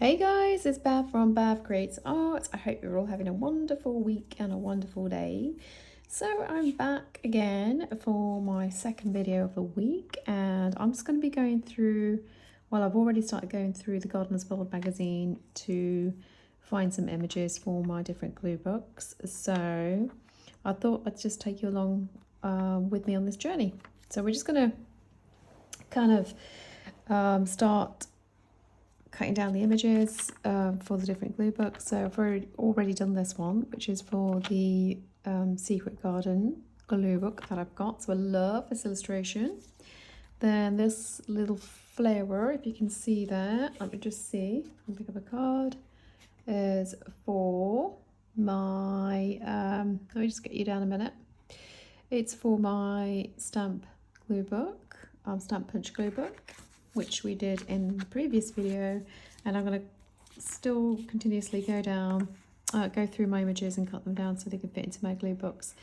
Hey guys, it's Bhav from Bhav Creates Art. I hope you're all having a wonderful week and a wonderful day. So I'm back again for my second video of the week, and I'm just going to be going through, well, I've already started going through the Gardener's World magazine to find some images for my different glue books. So I thought I'd just take you along with me on this journey. So we're just going to kind of start cutting down the images for the different glue books. So I've already done this one, which is for the Secret Garden glue book that I've got. So I love this illustration. Then this little flower, if you can see there, let me just see, I'll pick up a card, is for my, let me just get you down a minute. It's for my stamp glue book, stamp punch glue book, which we did in the previous video, and I'm going to still continuously go through my images and cut them down so they can fit into my glue books.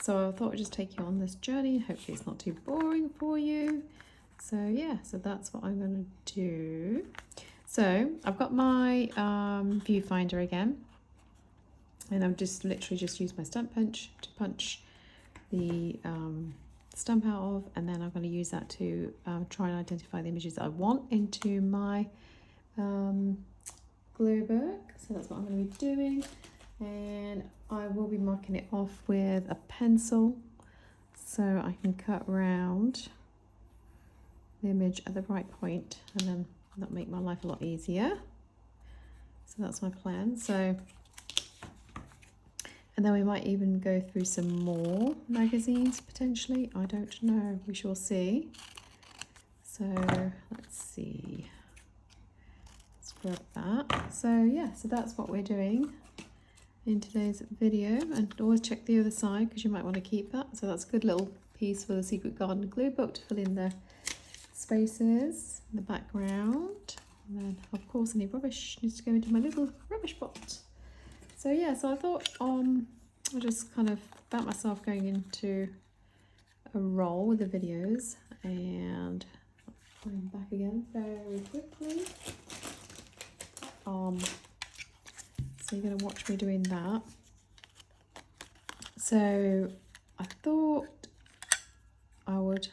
So I thought I'd just take you on this journey. Hopefully it's not too boring for you. So yeah, so that's what I'm going to do. So I've got my viewfinder again, and I've just literally just used my stamp punch to punch the stamp out of, and then I'm going to use that to try and identify the images that I want into my glue book. So that's what I'm going to be doing, and I will be marking it off with a pencil so I can cut around the image at the right point, and then that'll make my life a lot easier. So that's my plan. So, and then we might even go through some more magazines potentially. I don't know. We shall see. So let's see. Let's grab that. So yeah, so that's what we're doing in today's video. And always check the other side because you might want to keep that. So that's a good little piece for the Secret Garden glue book to fill in the spaces in the background. And then of course any rubbish needs to go into my little rubbish pot. So yeah, so I thought I'll just kind of bat myself going into a roll with the videos, and going back again very quickly. So you're going to watch me doing that. So I thought I would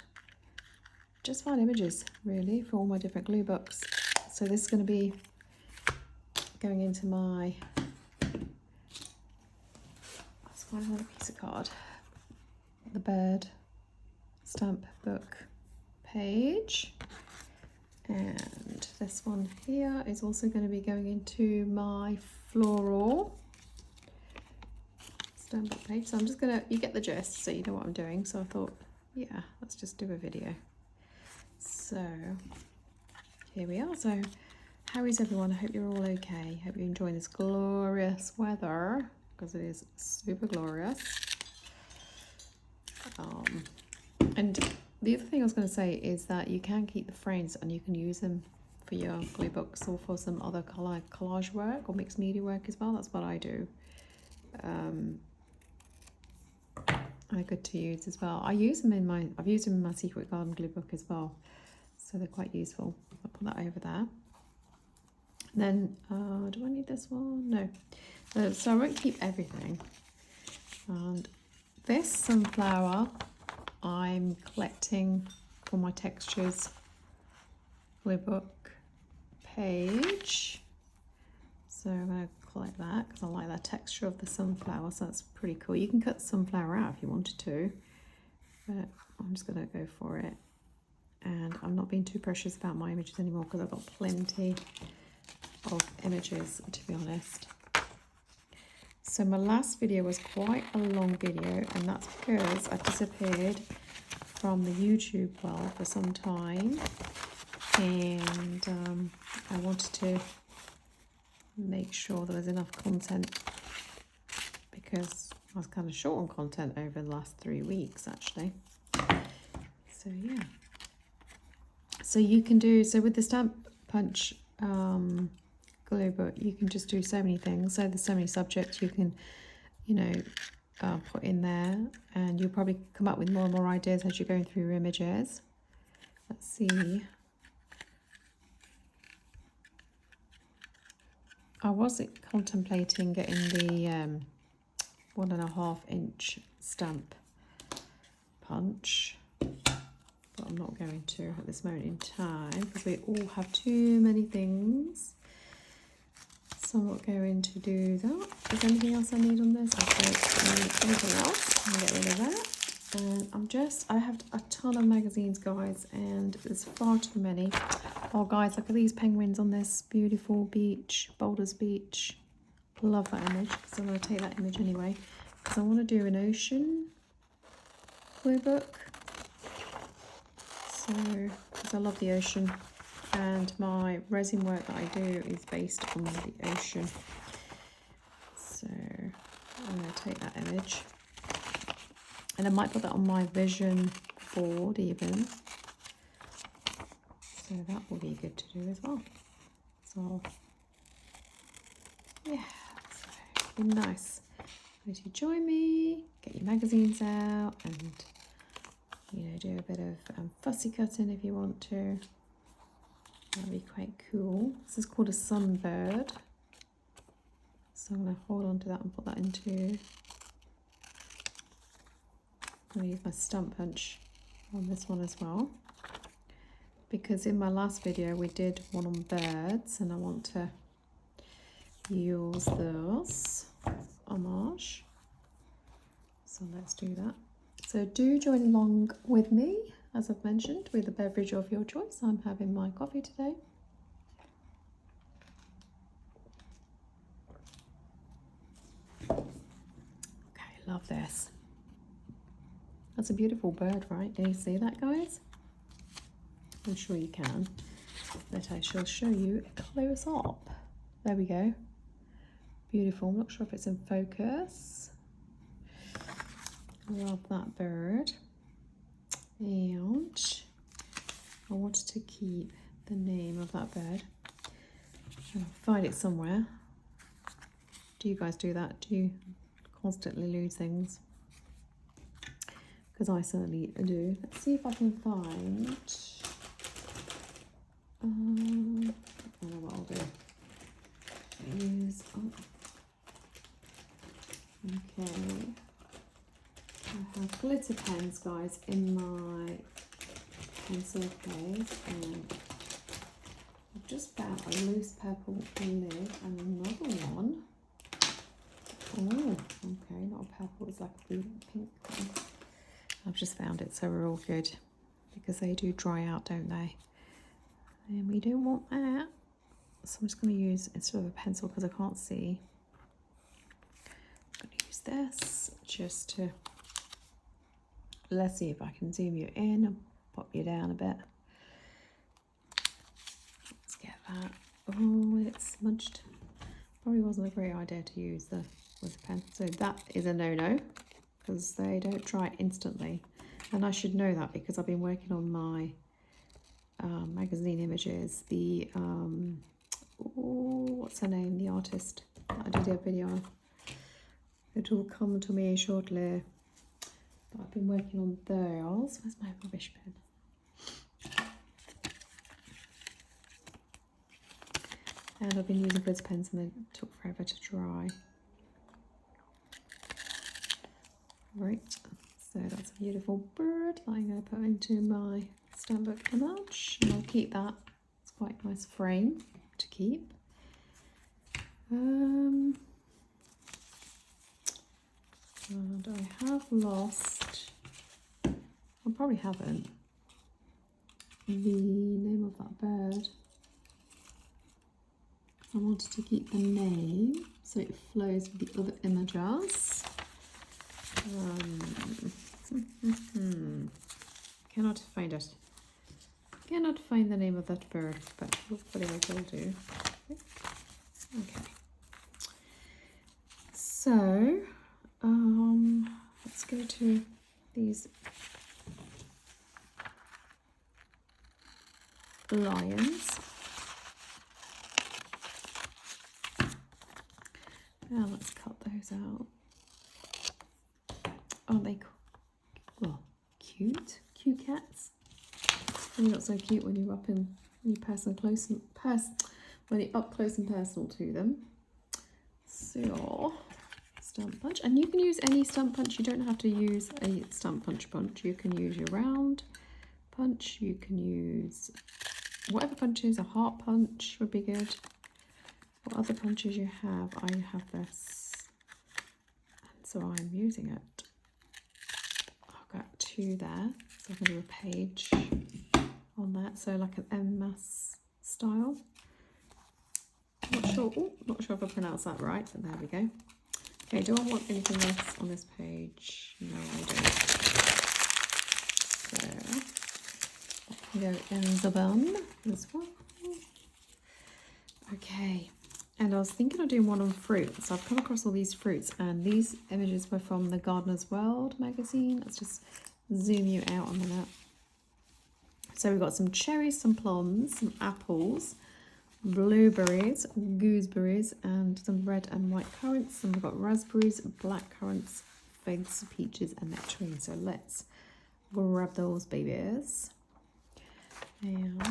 just find images really for all my different glue books. So this is going to be going into my, find another piece of card, the bird stamp book page, and this one here is also going to be going into my floral stamp book page. So I'm just gonna, you get the gist so you know what I'm doing. So I thought, yeah, let's just do a video. So here we are. So how is everyone? I hope you're all okay. Hope you're enjoying this glorious weather, because it is super glorious. And the other thing I was going to say is that you can keep the frames and you can use them for your glue books or for some other collage work or mixed media work as well. That's what I do. They're good to use as well. I've used them in my Secret Garden glue book as well, so they're quite useful. I'll put that over there. And then do I need this one? No. So I won't keep everything. And this sunflower I'm collecting for my textures glue book page. So I'm going to collect that because I like that texture of the sunflower, so that's pretty cool. You can cut the sunflower out if you wanted to, but I'm just going to go for it. And I'm not being too precious about my images anymore because I've got plenty of images, to be honest. So my last video was quite a long video, and that's because I disappeared from the YouTube world for some time, and I wanted to make sure there was enough content because I was kind of short on content over the last 3 weeks actually. So yeah, so you can do, so with the stamp punch glue book, you can just do so many things. So there's so many subjects you can, you know, put in there, and you'll probably come up with more and more ideas as you're going through your images. Let's see. I was contemplating getting the 1.5 inch stamp punch, but I'm not going to at this moment in time because we all have too many things. So I'm not going to do that. Is there anything else I need on this? I don't need anything else. I'll get rid of that. And I have a ton of magazines, guys, and there's far too many. Oh, guys, look at these penguins on this beautiful beach, Boulders Beach. Love that image, so I'm going to take that image anyway, because I want to do an ocean queer book. So, because I love the ocean, and my resin work that I do is based on the ocean. So, I'm going to take that image. And I might put that on my vision board even. So that will be good to do as well. So yeah, so be nice. If you join me, get your magazines out and, you know, do a bit of fussy cutting if you want to. That'd be quite cool. This is called a sunbird. So I'm going to hold on to that and put that into... I'm going to use my stump punch on this one as well, because in my last video we did one on birds and I want to use this homage. So let's do that. So do join along with me, as I've mentioned, with a beverage of your choice. I'm having my coffee today. Okay, love this. That's a beautiful bird, right? Can you see that, guys? I'm sure you can, but I shall show you close up. There we go. Beautiful. I'm not sure if it's in focus. Love that bird. And I wanted to keep the name of that bird. I'll find it somewhere. Do you guys do that? Do you constantly lose things? Because I certainly do. Let's see if I can find... I don't know what I'll do. Okay. I have glitter pens, guys, in my pencil case, and I've just found a loose purple lid and another one. Oh, okay, not a purple, it's like a blue pink one. I've just found it, so we're all good, because they do dry out, don't they? And we don't want that. So I'm just going to use, instead of a pencil, because I can't see, I'm going to use this just to, let's see if I can zoom you in and pop you down a bit. Let's get that. Oh, it's smudged. Probably wasn't a great idea to use with a pen. So that is a no-no, because they don't dry instantly. And I should know that because I've been working on my magazine images. The, what's her name? The artist that I did a video on. It will come to me shortly. But I've been working on those. Where's my rubbish pen? And I've been using glitter pens and they took forever to dry. Right, so that's a beautiful bird that I'm going to put into my stamp book image, and I'll keep that. It's quite a nice frame to keep. And I have lost, I probably haven't, the name of that bird. I wanted to keep the name so it flows with the other images. Cannot find it. Cannot find the name of that bird, but hopefully I will do. Okay. So, let's go to these lions. Now let's cut those out. Aren't they well, cute? Cute cats. They're not so cute when you're up in when you're up close and personal to them. So, stump punch, and you can use any stump punch. You don't have to use a stump punch. You can use your round punch. You can use whatever punches. A heart punch would be good. What other punches you have? I have this, and so I'm using it. I've got 2 there, so I'm going to do a page on that. So like an enmasse style. Not sure if I pronounced that right, but there we go. Okay, do I want anything else on this page? No, I don't. So that can go in the bun as well. Okay, and I was thinking of doing one on fruit. So I've come across all these fruits, and these images were from the Gardener's World magazine. Let's just zoom you out a minute. So we've got some cherries, some plums, some apples, blueberries, gooseberries, and some red and white currants. And we've got raspberries, black currants, figs, peaches, and nectarines. So let's grab those babies. And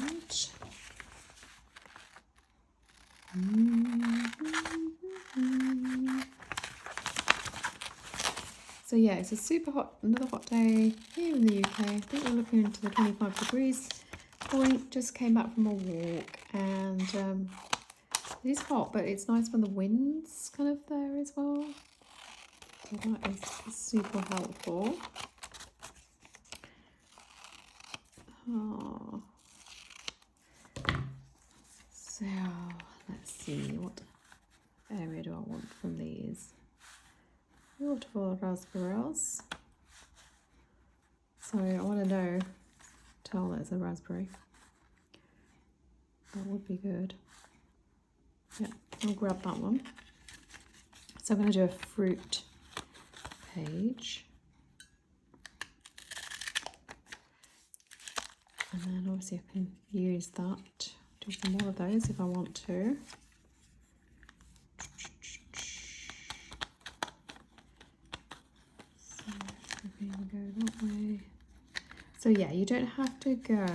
so yeah, it's a super hot, another hot day here in the UK. I think we're looking into the 25 degrees point. Just came back from a walk, and it is hot, but it's nice when the wind's kind of there as well. So that is super helpful. Oh. So let's see, what area do I want from these? Beautiful raspberries. So I want to tell that it's a raspberry. That would be good. Yeah, I'll grab that one. So I'm going to do a fruit page. And then obviously I can use that, do some more of those if I want to. So we're going to go that way. So yeah, you don't have to go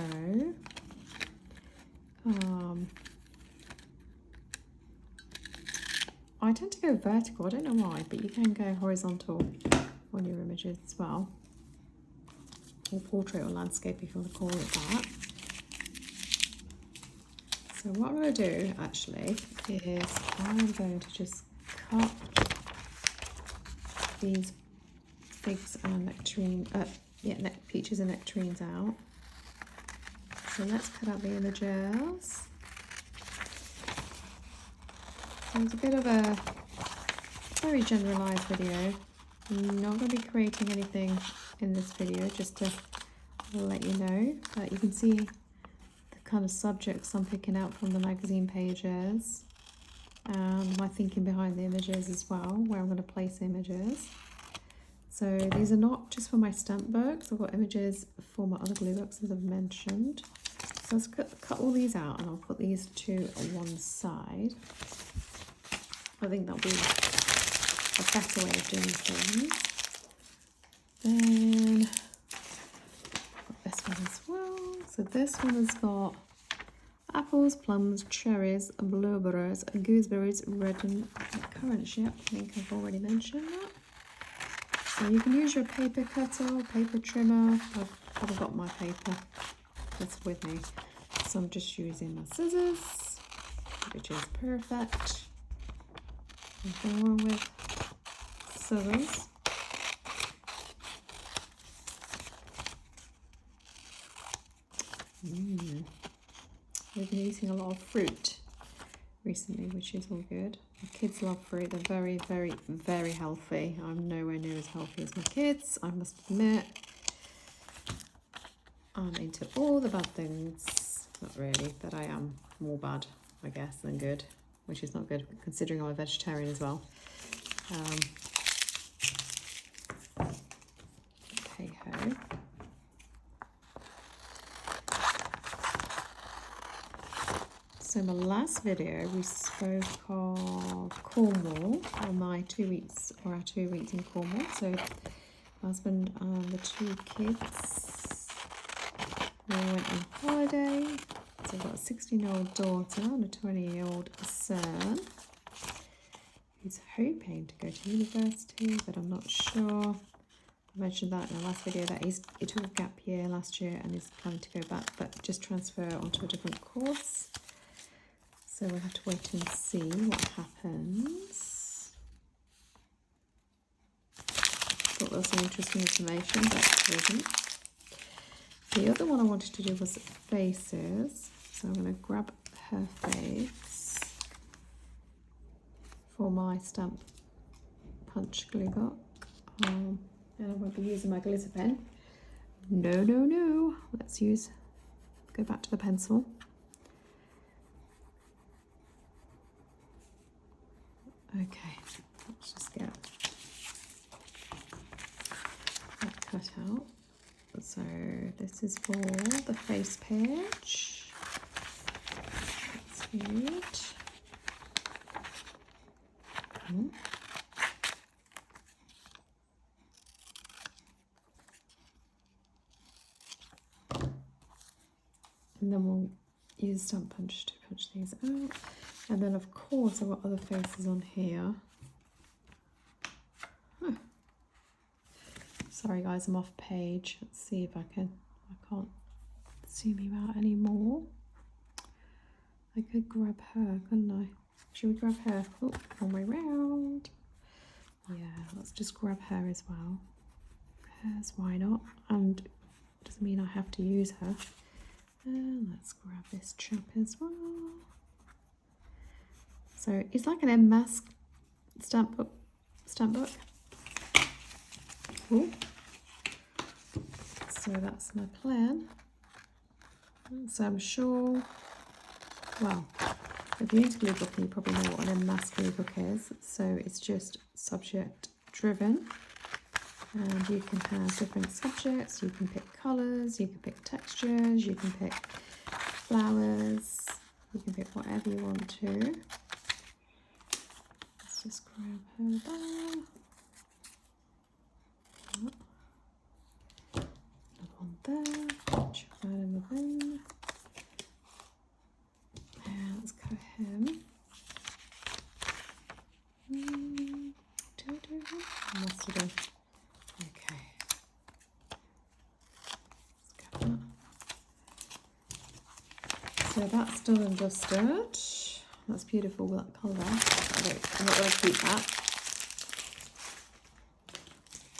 I tend to go vertical, I don't know why, but you can go horizontal on your images as well. Or portrait or landscape if you want to call it that. So what I'm going to do actually is I'm going to just cut these figs and nectarine, peaches and nectarines out. So let's cut out the images. So it's a bit of a very generalised video. I'm not going to be creating anything in this video, just to let you know. But you can see the kind of subjects I'm picking out from the magazine pages, and my thinking behind the images as well, where I'm going to place images. So these are not just for my stamp books, I've got images for my other glue books as I've mentioned. So let's cut all these out, and I'll put these to one side. I think that'll be a better way of doing things. Then got this one as well. So this one has got apples, plums, cherries, blueberries, gooseberries, red and currants. Yep, I think I've already mentioned that. So you can use your paper cutter or paper trimmer. I've got my paper that's with me. So I'm just using my scissors, which is perfect. Nothing wrong with scissors. We've been eating a lot of fruit recently, which is all good. My kids love fruit. They're very, very, very healthy. I'm nowhere near as healthy as my kids, I must admit. I'm into all the bad things. Not really, but I am more bad, I guess, than good, which is not good considering I'm a vegetarian as well. Hey ho. So my last video we spoke of Cornwall, or my 2 weeks, or our 2 weeks in Cornwall. So my husband and the 2 kids, we went on holiday. So I've got a 16-year-old daughter and a 20-year-old son who's hoping to go to university, but I'm not sure. I mentioned that in the last video that he took a gap year last year and is planning to go back, but just transfer onto a different course. So we'll have to wait and see what happens. Thought there was some interesting information, but there isn't. The other one I wanted to do was faces. So I'm going to grab her face for my stamp punch glue book. And I won't be using my glitter pen. No. Let's go back to the pencil. Okay, let's just get that cut out. So this is for the face page. That's good. And then we'll use stamp punch to punch these out. And then of course I've got other faces on here. Sorry guys, I'm off page. Let's see if I can't zoom you out anymore. I could grab her, couldn't I? Should we grab her? Oh, wrong way round. Yeah, let's just grab her as well. Hers, why not? And it doesn't mean I have to use her. And let's grab this chap as well. So it's like an enmasse stamp book. Ooh. So that's my plan. So I'm sure, well, if you're into glue booking, you probably know what an enmasse glue book is. So it's just subject driven. And you can have different subjects, you can pick colours, you can pick textures, you can pick flowers, you can pick whatever you want to. Let's just grab her there. Another one there, chuck that in the bin. And let's cut him. Must have done. Okay. Let's cut that. So that's done and dusted. That's beautiful with that colour. I'm not going to keep that.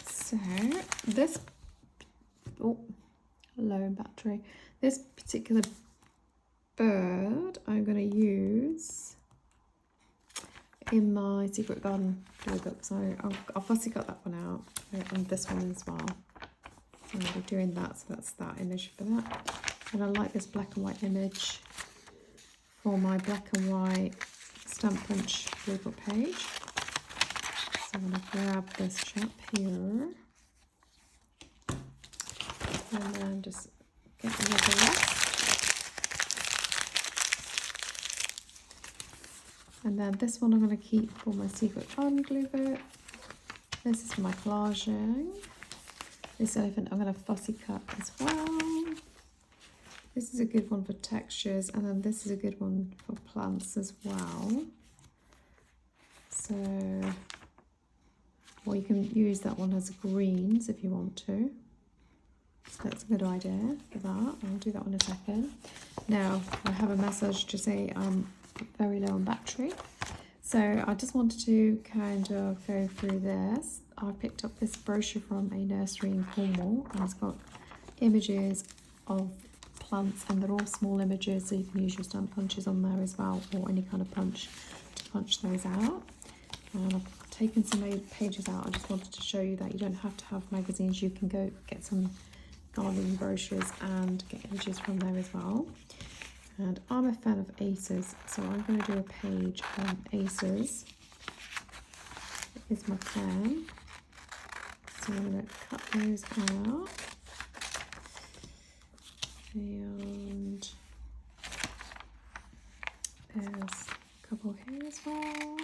So this, oh, low in battery. This particular bird I'm going to use in my Secret Garden glue book. So I'll fussy cut that one out and this one as well. So I'll be doing that. So that's that image for that. And I like this black and white image for my black and white stamp punch glue book page. So I'm going to grab this chap here. And then just get rid of the rest. And then this one I'm going to keep for my Secret Garden glue book. This is for my collaging. This elephant I'm going to fussy cut as well. This is a good one for textures, and then this is a good one for plants as well. So, or you can use that one as greens if you want to. So that's a good idea for that. I'll do that one in a second. Now, I have a message to say I'm very low on battery. So I just wanted to kind of go through this. I picked up this brochure from a nursery in Cornwall, and it's got images of plants, and they're all small images, so you can use your stamp punches on there as well, or any kind of punch to punch those out. And I've taken some pages out. I just wanted to show you that you don't have to have magazines. You can go get some gardening brochures and get images from there as well. And I'm a fan of aces, so I'm going to do a page on aces. Is my plan. So I'm going to cut those out. And there's a couple here as well.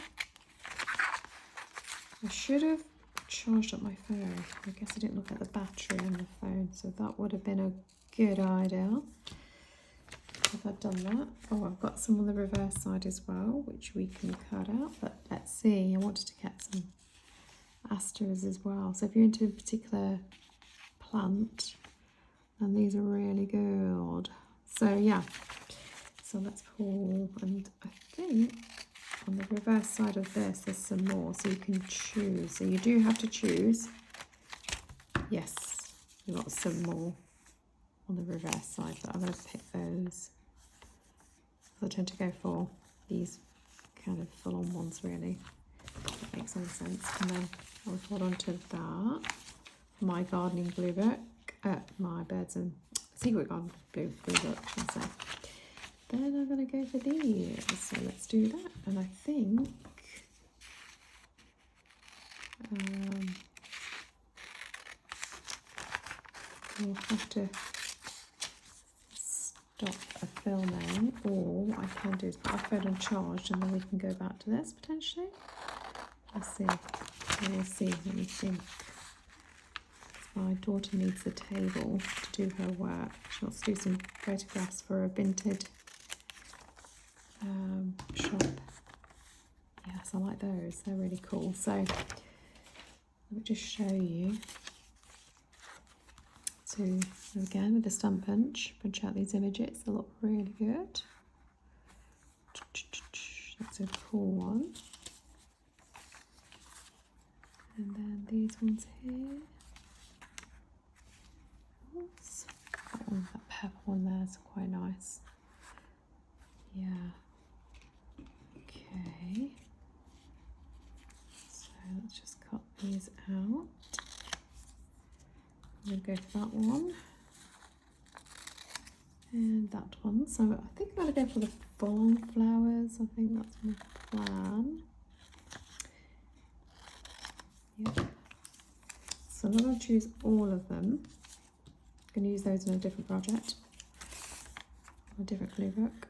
I should have charged up my phone. I guess I didn't look at the battery on the phone, so that would have been a good idea. have I done that? Oh, I've got some on the reverse side as well, which we can cut out, but let's see. I wanted to get some asters as well. So if you're into a particular plant, and these are really good. So yeah, so let's pull, and I think on the reverse side of this there's some more, so you can choose. So you do have to choose. Yes, we've got some more on the reverse side, but I'm going to pick those. I tend to go for these kind of full-on ones, really. That makes any sense. And then I'll hold on to that for my gardening blue book, my birds and secret garden blue book, I should say. Then I'm going to go for these. So let's do that. And I think we'll have to stop a filming, or what I can do is put my phone on charge and then we can go back to this potentially. Let's see. We'll see. Let me think. My daughter needs the table to do her work. She wants to do some photographs for a vintage shop. Yes, I like those. They're really cool. So let me just show you. So again, with the stump punch out these images. They look really good. That's a cool one. And then these ones here. Oops. That purple one there is quite nice. Yeah. Okay. So let's just cut these out. I'm going to go for that one. And that one. So I think I'm going to go for the full flowers. I think that's my plan. Yep. So I'm not going to choose all of them. I'm going to use those in a different project, a different glue book.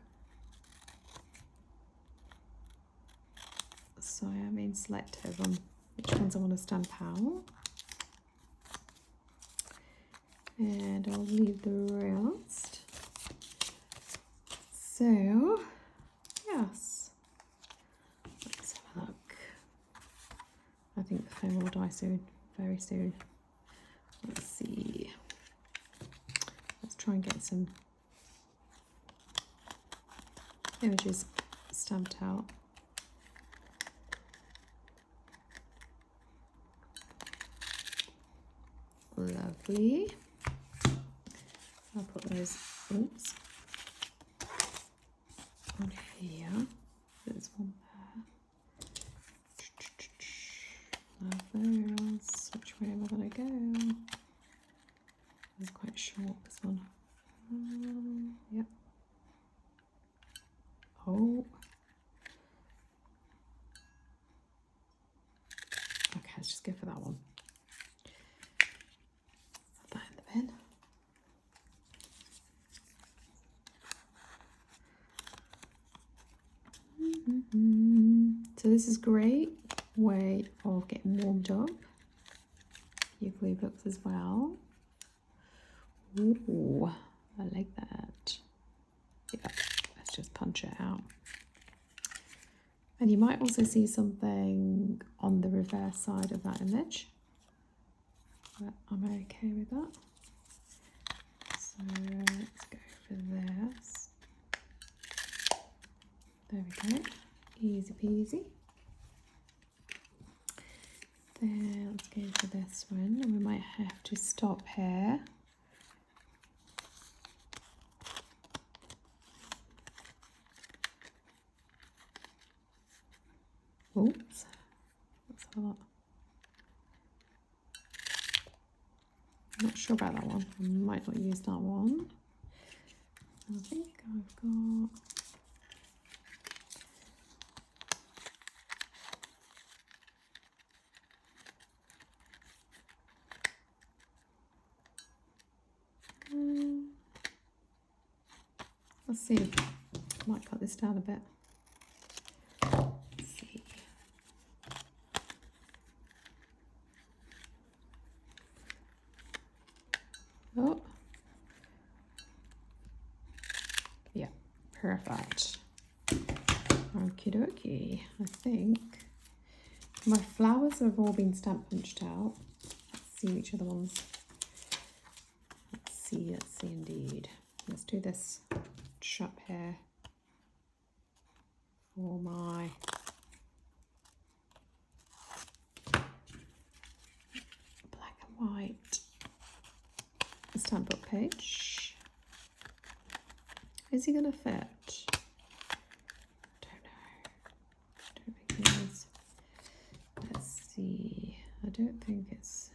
So I am being selective on which ones I want to stamp out. And I'll leave the rest. So, yes. Let's have a look. I think the phone will die soon, very soon. Let's see. Let's try and get some images stamped out. Lovely. I'll put those, oops, on here. There's one there. Lovely. Which way am I going to go? It's quite short, this one. Yep. Oh. Okay, let's just go for that one. Put that in the bin. So this is a great way of getting warmed up your glue books as well. Ooh, I like that. Yeah, let's just punch it out. And you might also see something on the reverse side of that image, but I'm okay with that. So let's go for this. There we go, easy peasy. Then let's go for this one, and we might have to stop here. Oops, that's a lot. I'm not sure about that one. I might not use that one. I think I've got. Let's see. I might cut this down a bit. Let's see. Oh. Yeah, Perfect. Okie dokie. I think my flowers have all been stamp punched out. Let's see which other ones. Let's see indeed. Let's do this chap here for my black and white stamp book page. Is he going to fit? Don't think he is. Let's see. I don't think it's.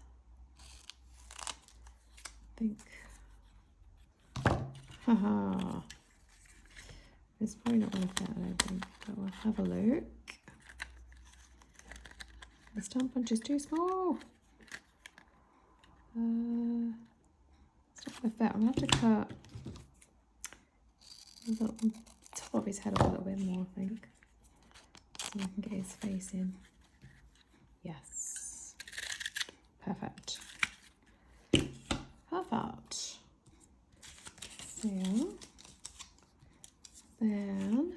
Haha. It's probably not going to fit, I don't think. But we'll have a look. The stamp punch is too small. It's not going to fit. I'm going to have to cut the top of his head a little bit more, I think. So I can get his face in. Yes. Perfect. Perfect. So then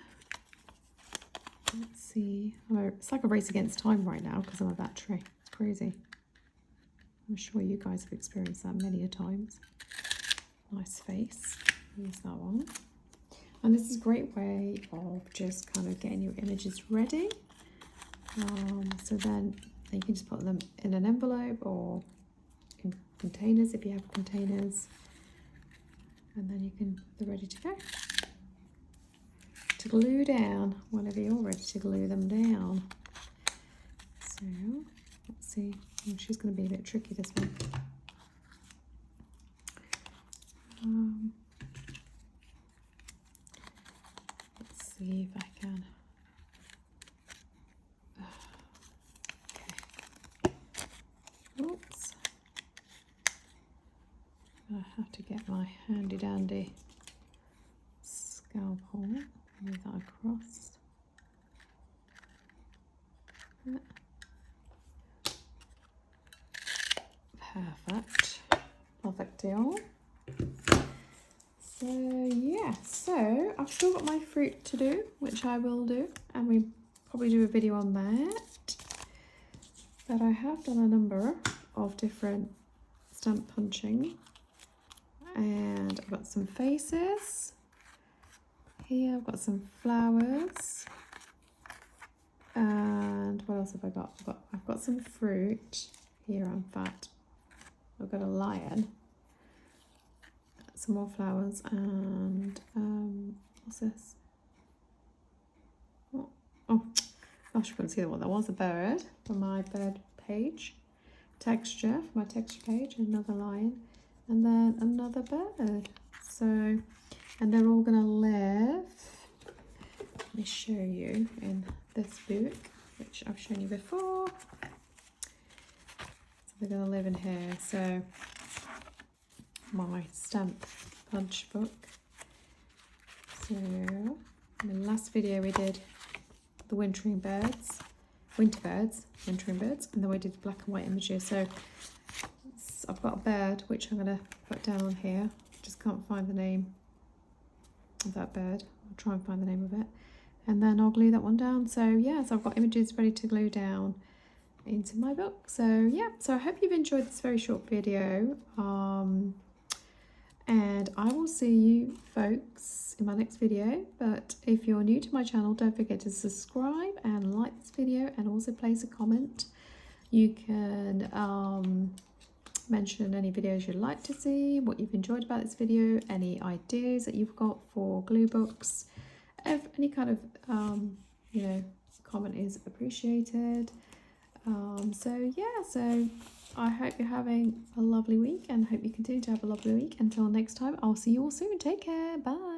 let's see. Oh, it's like a race against time right now because of my battery. It's crazy. I'm sure you guys have experienced that many a times. Nice face. Use that one. And this is a great way of just kind of getting your images ready. So then you can just put them in an envelope or in containers if you have containers. And then they're ready to go. To glue down whenever you're ready to glue them down. So let's see. Oh, she's going to be a bit tricky, this one. Let's see if I can. Okay. Oops. I have to get my handy dandy scalpel, move that across. Perfect. Perfect deal. So yeah, so I've still got my fruit to do, which I will do, and we probably do a video on that. But I have done a number of different stamp punching. And I've got some faces. Here I've got some flowers. And what else have I got? I've got some fruit. Here, in fact, I've got a lion. Some more flowers and what's this? Oh gosh, I couldn't see what that was. A bird for my bird page. Texture for my texture page. Another lion. And then another bird. So, and they're all going to live. Let me show you in this book, which I've shown you before. So they're going to live in here. So, my stamp punch book. So, in the last video we did the winter birds, wintering birds, and then we did black and white images. So, I've got a bird which I'm going to put down on here. Just can't find the name of that bird. I'll try and find the name of it. And then I'll glue that one down. So yeah, so I've got images ready to glue down into my book. So yeah, so I hope you've enjoyed this very short video. And I will see you folks in my next video. But if you're new to my channel, don't forget to subscribe and like this video and also place a comment. You can mention any videos you'd like to see, what you've enjoyed about this video, any ideas that you've got for glue books. Any kind of comment is appreciated. So yeah, so I hope you're having a lovely week and hope you continue to have a lovely week. Until next time, I'll see you all soon. Take care. Bye.